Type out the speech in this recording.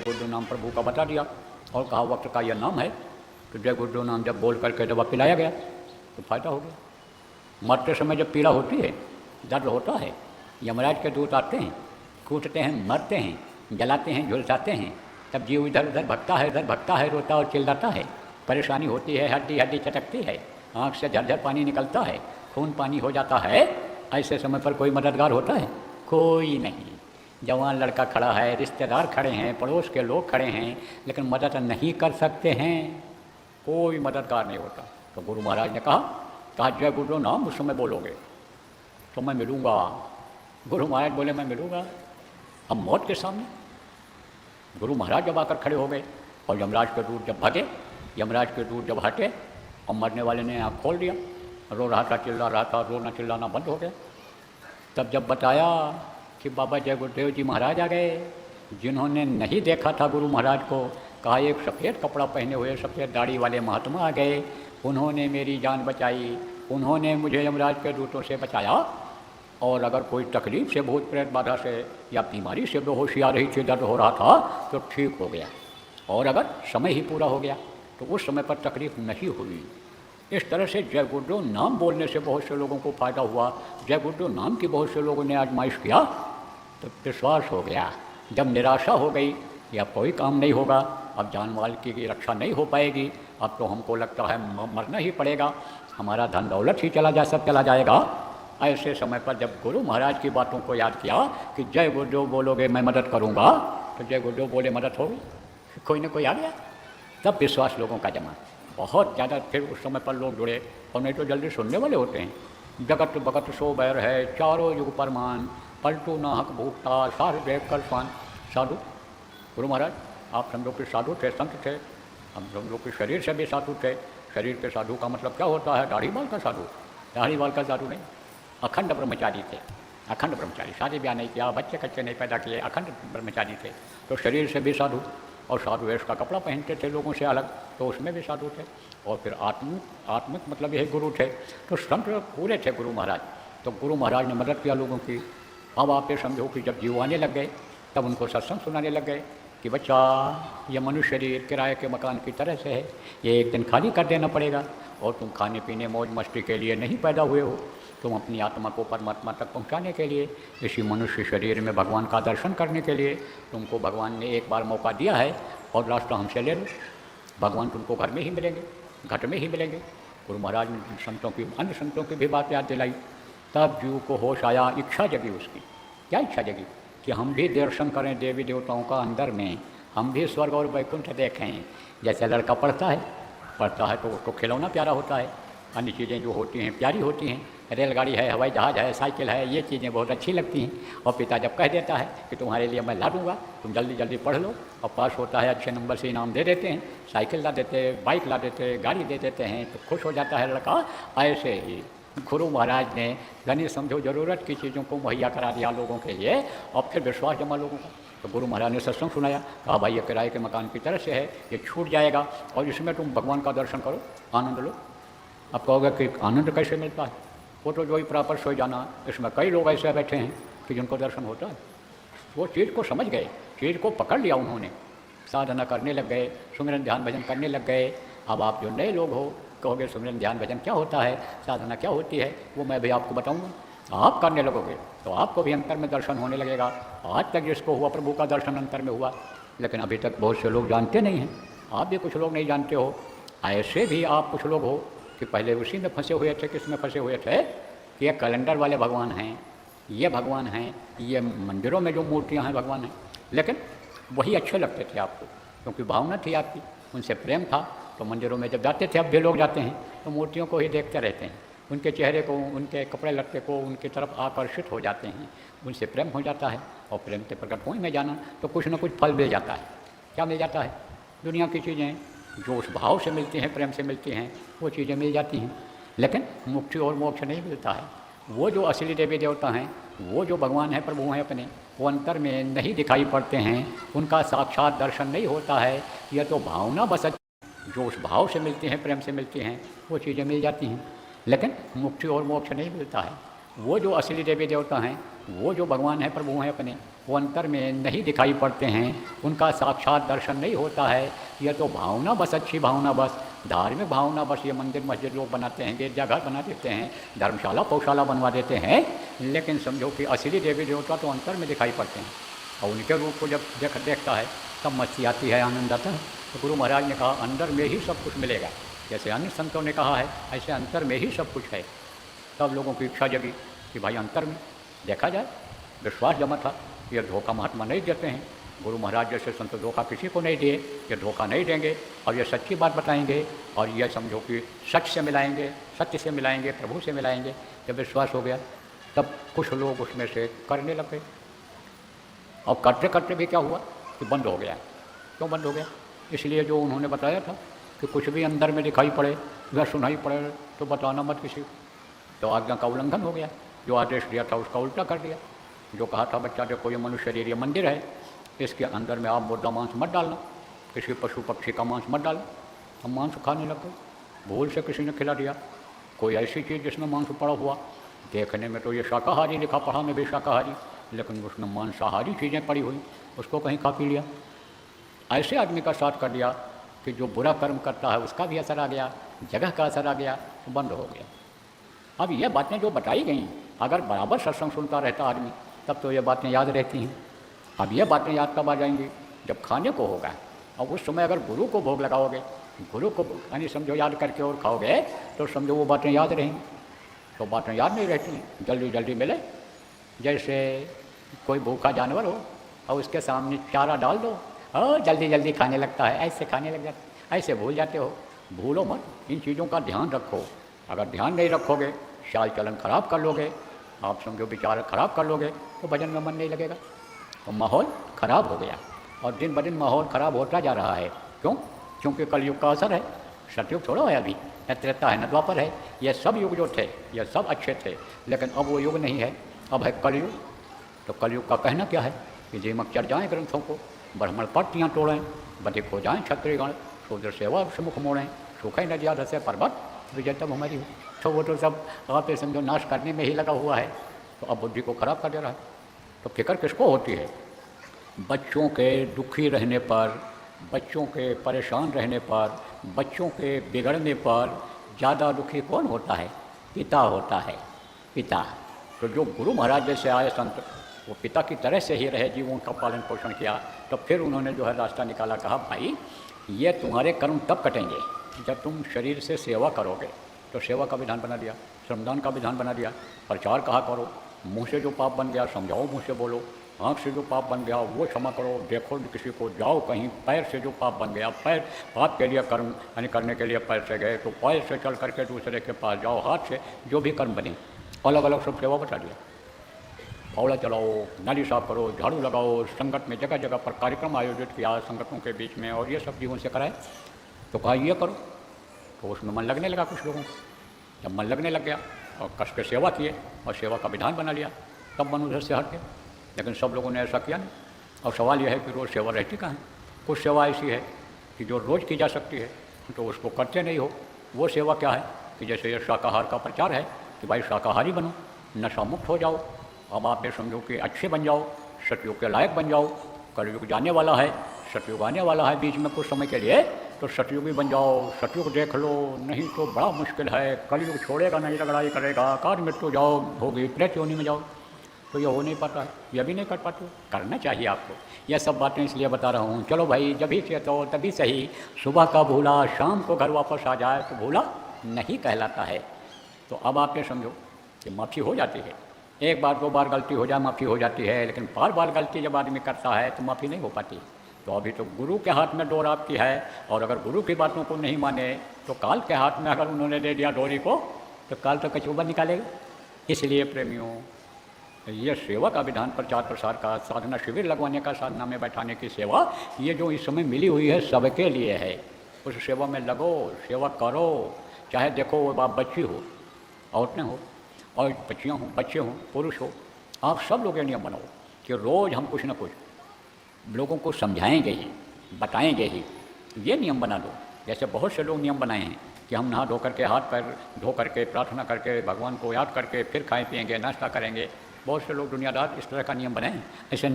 गुरुदेव नाम प्रभु का बता दिया और कहा वक्त का यह नाम है। तो जय गुरुदेव नाम जब बोल करके दवा पिलाया गया तो फायदा हो गया। मरते समय जब पीड़ा होती है, दर्द होता है, यमराज के दूत आते हैं, कूटते हैं, मरते हैं, जलाते हैं, झुलसाते हैं, तब जीव इधर उधर भगता है, रोता और चिल्लाता है, परेशानी होती है, हड्डी हड्डी चटकती है, आँख से झरझर पानी निकलता है, खून पानी हो जाता है। ऐसे समय पर कोई मददगार होता है? कोई नहीं। जवान लड़का खड़ा है, रिश्तेदार खड़े हैं, पड़ोस के लोग खड़े हैं, लेकिन मदद नहीं कर सकते हैं, कोई मददगार नहीं होता। तो गुरु महाराज ने कहा जय गुरुदेव नाम उस समय बोलोगे तो मैं मिलूँगा। गुरु महाराज बोले मैं मिलूँगा। अब मौत के सामने गुरु महाराज जब आकर खड़े हो गए और यमराज के दूत जब भागे, यमराज के दूत जब हटे और मरने वाले ने आँख खोल दिया, रो रहा था, चिल्ला रहा था, रोना चिल्लाना बंद हो गया। तब जब बताया कि बाबा जय गुरुदेव जी महाराज आ गए, जिन्होंने नहीं देखा था गुरु महाराज को, कहा एक सफ़ेद कपड़ा पहने हुए सफ़ेद दाढ़ी वाले महात्मा आ गए, उन्होंने मेरी जान बचाई, उन्होंने मुझे यमराज के दूतों से बचाया, और अगर कोई तकलीफ से, भूत प्रेत बाधा से या बीमारी से बेहोशी आ रही थी, दर्द हो रहा था तो ठीक हो गया, और अगर समय ही पूरा हो गया तो उस समय पर तकलीफ नहीं हुई। इस तरह से जय गुरुदेव नाम बोलने से बहुत से लोगों को फ़ायदा हुआ। जय गुरुदेव नाम की बहुत से लोगों ने आजमाइश किया तो विश्वास हो गया। जब निराशा हो गई कि अब कोई काम नहीं होगा, अब जान माल की रक्षा नहीं हो पाएगी, अब तो हमको लगता है मरना ही पड़ेगा, हमारा धन दौलत ही सब चला जाएगा, ऐसे समय पर जब गुरु महाराज की बातों को याद किया कि जय गुरुदेव बोलोगे मैं मदद करूँगा, तो जय गुरुदेव बोले मदद होगी, कोई ना कोई आ गया। तब विश्वास लोगों का जमा बहुत ज़्यादा। फिर उस समय पर लोग जुड़े, और नहीं तो जल्दी सुनने वाले होते हैं। जगत बगत सो बैर है, चारों युग परमान, पलटू नाहक भूखता, सार देख कर स्वान। साधु गुरु महाराज आप हम लोग के साधु थे, संत थे, हम लोग के शरीर से भी साधु थे। शरीर के साधु का मतलब क्या होता है? दाढ़ी बाल का साधु। दाढ़ी बाल का साधु नहीं, अखंड ब्रह्मचारी थे, अखंड ब्रह्मचारी। शादी ब्याह नहीं किया, बच्चे कच्चे नहीं पैदा किए, अखंड ब्रह्मचारी थे। तो शरीर से भी साधु, और साधु वेश का कपड़ा पहनते थे लोगों से अलग, तो उसमें भी साधु थे। और फिर आत्मिक मतलब यही गुरु थे। तो संत पूरे थे गुरु महाराज। तो गुरु महाराज ने मदद किया लोगों की। अब आप ये समझो कि जब जीव आने लग गए तब उनको सत्संग सुनाने लग गए कि बच्चा ये मनुष्य शरीर किराए के मकान की तरह से है, ये एक दिन खाली कर देना पड़ेगा, और तुम खाने पीने मौज मस्ती के लिए नहीं पैदा हुए हो, तुम अपनी आत्मा को परमात्मा तक पहुंचाने के लिए, इसी मनुष्य शरीर में भगवान का दर्शन करने के लिए तुमको भगवान ने एक बार मौका दिया है, और रास्ता हमसे ले लो। भगवान तुमको घर में ही मिलेंगे, घट में ही मिलेंगे। गुरु महाराज ने संतों की, अन्य संतों की भी बात याद दिलाई। तब जीव को होश आया, इच्छा जगी उसकी। क्या इच्छा जगी? कि हम भी दर्शन करें देवी देवताओं का अंदर में, हम भी स्वर्ग और वैकुंठ देखें। जैसे लड़का पढ़ता है तो उसको खिलौना प्यारा होता है, अन्य चीज़ें जो होती हैं प्यारी होती हैं, रेलगाड़ी है, हवाई जहाज़ है, साइकिल है, ये चीज़ें बहुत अच्छी लगती हैं। और पिता जब कह देता है कि तुम्हारे लिए मैं ला दूँगा, तुम जल्दी जल्दी पढ़ लो, और पास होता है अच्छे नंबर से इनाम दे देते हैं, साइकिल ला देते, बाइक ला देते, गाड़ी दे देते हैं, तो खुश हो जाता है लड़का। ऐसे ही गुरु महाराज ने यानी समझो ज़रूरत की चीज़ों को मुहैया करा दिया लोगों के लिए, और फिर विश्वास जमा लोगों का। तो गुरु महाराज ने सत्संग सुनाया, कहा भाई ये किराए के मकान की तरह से है, ये छूट जाएगा, और इसमें तुम भगवान का दर्शन करो, आनंद लो। अब कहोगे कि आनंद कैसे मिलता है? वो तो जो ही प्रापर सो जाना। इसमें कई लोग ऐसे बैठे हैं कि जिनको दर्शन होता है, वो चीज़ को समझ गए, चीज़ को पकड़ लिया उन्होंने, साधना करने लग गए, सुमिरन ध्यान भजन करने लग गए। अब आप जो नए लोग हो कहोगे सुमिरन ध्यान भजन क्या होता है, साधना क्या होती है, वो मैं भी आपको बताऊँगा। आप करने लगोगे तो आपको भी अंतर में दर्शन होने लगेगा। आज तक जिसको हुआ प्रभु का दर्शन अंतर में हुआ, लेकिन अभी तक बहुत से लोग जानते नहीं हैं। आप भी कुछ लोग नहीं जानते हो, ऐसे भी आप कुछ लोग हो कि पहले उसी में फंसे हुए थे। किस में फंसे हुए थे? कि ये कैलेंडर वाले भगवान हैं, ये भगवान हैं, ये मंदिरों में जो मूर्तियां हैं भगवान हैं, लेकिन वही अच्छे लगते थे आपको, क्योंकि भावना थी आपकी, उनसे प्रेम था। तो मंदिरों में जब जाते थे, अब भी लोग जाते हैं, तो मूर्तियों को ही देखते रहते हैं, उनके चेहरे को, उनके कपड़े लत्ते को, उनकी तरफ आकर्षित हो जाते हैं, उनसे प्रेम हो जाता है। और प्रेम से प्रकट होने में जाना तो कुछ न कुछ फल मिल जाता है। क्या मिल जाता है? दुनिया की चीज़ें जो उस भाव से मिलती हैं, प्रेम से मिलती हैं, वो चीज़ें मिल जाती हैं, लेकिन मुक्ति और मोक्ष नहीं मिलता है। वो जो असली देवी देवता हैं, वो जो भगवान हैं, प्रभु हैं अपने, वो अंतर में नहीं दिखाई पड़ते हैं, उनका साक्षात दर्शन नहीं होता है। यह तो भावना बस जो उस भाव से मिलती हैं, प्रेम से मिलती हैं, वो चीज़ें मिल जाती हैं, लेकिन मुक्ति और मोक्ष नहीं मिलता है। वो जो असली देवी देवता हैं, वो जो भगवान हैं, प्रभु हैं अपने, वो अंतर में नहीं दिखाई पड़ते हैं, उनका साक्षात दर्शन नहीं होता है। यह तो भावना बस, अच्छी भावना बस, धार्मिक भावना बस, ये मंदिर मस्जिद लोग बनाते हैं, गिरजाघर बना देते हैं, धर्मशाला पौशाला बनवा देते हैं, लेकिन समझो कि असली देवी देवता तो अंतर में दिखाई पड़ते हैं। और उनके रूप को जब देखता है तब मस्ती आती है, आनंद आता है। तो गुरु महाराज ने कहा अंदर में ही सब कुछ मिलेगा। जैसे अन्य संतों ने कहा है ऐसे अंतर में ही सब कुछ है। तब लोगों की इच्छा जगी कि भाई अंतर में देखा जाए। विश्वास जमा था, ये धोखा महात्मा नहीं देते हैं। गुरु महाराज जैसे संत धोखा किसी को नहीं दिए, ये धोखा नहीं देंगे और ये सच्ची बात बताएंगे और ये समझो कि सच से मिलाएंगे, सत्य से मिलाएंगे, प्रभु से मिलाएंगे। जब विश्वास हो गया तब कुछ लोग उसमें से करने लगे और करते करते भी क्या हुआ कि बंद हो गया। क्यों बंद हो गया? इसलिए जो उन्होंने बताया था कि कुछ भी अंदर में दिखाई पड़े या सुनाई पड़े तो बताना मत किसी को। तो आज्ञा का उल्लंघन हो गया। जो आदेश दिया था उसका उल्टा कर दिया। जो कहा था बच्चा देखो ये मनुष्य शरीर ये मंदिर है, इसके अंदर में आप मुर्दा मांस मत डालना, किसी पशु पक्षी का मांस मत डालना। हम मांस खाने लग गए, भूल से किसी ने खिला दिया कोई ऐसी चीज़ जिसमें मांस पड़ा हुआ। देखने में तो ये शाकाहारी लिखा पढ़ा में भी शाकाहारी, लेकिन उसमें मांसाहारी चीज़ें पड़ी हुई, उसको कहीं खा पी लिया। ऐसे आदमी का साथ कर दिया कि जो बुरा कर्म करता है उसका भी असर आ गया, जगह का असर आ गया, तो बंद हो गया। अब ये बातें जो बताई गई, अगर बराबर सत्संग सुनता रहता आदमी तब तो ये बातें याद रहती हैं। अब ये बातें याद कब आ जाएंगी? जब खाने को होगा। और उस समय अगर गुरु को भोग लगाओगे, गुरु को यानी समझो याद करके और खाओगे तो समझो वो बातें याद रहेंगी। तो बातें याद नहीं रहती, जल्दी जल्दी मिले। जैसे कोई भूखा जानवर हो और उसके सामने चारा डाल दो और जल्दी जल्दी खाने लगता है, ऐसे खाने लग जाते, ऐसे भूल जाते हो। भूलो मत, इन चीज़ों का ध्यान रखो। अगर ध्यान नहीं रखोगे, चाल चलन खराब कर लोगे, आप समझो विचार खराब कर लोगे तो भजन में मन नहीं लगेगा। तो माहौल खराब हो गया और दिन ब दिन माहौल खराब होता जा रहा है। क्यों? क्योंकि कलयुग का असर है। सतयुग थोड़ा है अभी, न त्रेता है न द्वापर है। ये सब युग जो थे ये सब अच्छे थे, लेकिन अब वो युग नहीं है, अब है कलयुग। तो कलयुग का कहना क्या है कि जेमक चढ़ जाएँ ग्रंथों को, ब्राह्मण पट्टियाँ तोड़ें, बधिक हो जाएँ क्षत्रियगण, शूद्र सेवा से मुख मोड़ें, सूखे नदिया धसे पर्वत विजयतम हमारी हो। तो वो तो सब आप समझो नाश करने में ही लगा हुआ है। तो अब बुद्धि को खराब कर दे रहा है। तो फिक्र किसको होती है? बच्चों के दुखी रहने पर, बच्चों के परेशान रहने पर, बच्चों के बिगड़ने पर ज़्यादा दुखी कौन होता है? पिता होता है, पिता। तो जो गुरु महाराज जैसे आए संत, वो पिता की तरह से ही रहे, जीवों का पालन पोषण किया। तो फिर उन्होंने जो है रास्ता निकाला, कहा भाई ये तुम्हारे कर्म तब कटेंगे जब तुम शरीर से सेवा करोगे। तो सेवा का विधान बना दिया, श्रमदान का विधान बना दिया, प्रचार कहा करो, मुँह से जो पाप बन गया समझाओ, मुँह से बोलो, आँख से जो पाप बन गया वो क्षमा करो, देखो किसी को, जाओ कहीं, पैर से जो पाप बन गया, पैर पाप के लिए कर्म यानी करने के लिए पैर से गए तो पैर से चल करके दूसरे के पास जाओ, हाथ से जो भी कर्म बने, अलग अलग सब सेवा बता दिया। फावड़ा चलाओ, नाली साफ करो, झाड़ू लगाओ, संगत में जगह जगह पर कार्यक्रम आयोजित किया संगतों के बीच में, और ये सब जीवन से कराए। तो कहा ये करो, तो उसमें मन लगने लगा कुछ लोगों को। जब मन लगने लग गया और कष्ट के सेवा किए और सेवा का विधान बना लिया, तब मन उधर से हट गया। लेकिन सब लोगों ने ऐसा किया नहीं। और सवाल यह है कि रोज़ सेवा रहती कहाँ है? कुछ सेवा ऐसी है कि जो रोज़ की जा सकती है तो उसको करते नहीं हो। वो सेवा क्या है कि जैसे ये शाकाहार का प्रचार है कि भाई शाकाहारी बनो, नशा मुक्त हो जाओ, अब आप ये समझो कि अच्छे बन जाओ, सतयुग के लायक बन जाओ। कलयुग जाने वाला है, सतयुग आने वाला है बीच में कुछ समय के लिए, तो सतयुगी बन जाओ, सतयुग देख लो, नहीं तो बड़ा मुश्किल है। कलयुग छोड़ेगा नहीं, लड़ाई करेगा, कार मृत्यु जाओ होगी, प्रेत योनि में जाओ। तो ये हो नहीं पाता है, ये भी नहीं कर पाते। करना चाहिए आपको। यह सब बातें इसलिए बता रहा हूँ। चलो भाई, जब भी से तो तभी सही, सुबह का भूला शाम को घर वापस आ जाए तो भूला नहीं कहलाता है। तो अब आप ये समझो कि माफ़ी हो जाती है, एक बार दो बार गलती हो जाए माफ़ी हो जाती है, लेकिन बार बार गलती जब आदमी करता है तो माफ़ी नहीं हो पाती। तो अभी तो गुरु के हाथ में डोर आपकी है, और अगर गुरु की बातों को नहीं माने तो काल के हाथ में अगर उन्होंने दे दिया डोरी को तो काल तो कचूबा निकालेगा। इसलिए प्रेमियों, ये सेवा का विधान, प्रचार प्रसार का, साधना शिविर लगवाने का, साधना में बैठाने की सेवा, ये जो इस समय मिली हुई है सबके लिए है। उस सेवा में लगो, सेवा करो। चाहे देखो वो आप बच्ची हो, औरतें हो और बच्चियाँ हों, बच्चे हों, पुरुष हो, आप सब लोग ये नियम बनाओ कि रोज़ हम कुछ ना कुछ लोगों को समझाएंगे ही, बताएंगे ही। ये नियम बना दो। जैसे बहुत से लोग नियम बनाए हैं कि हम नहा धो करके, हाथ पैर धो करके, प्रार्थना करके, भगवान को याद करके फिर खाएं पिएंगे, नाश्ता करेंगे। बहुत से लोग दुनियादार इस तरह का नियम बनाए। ऐसे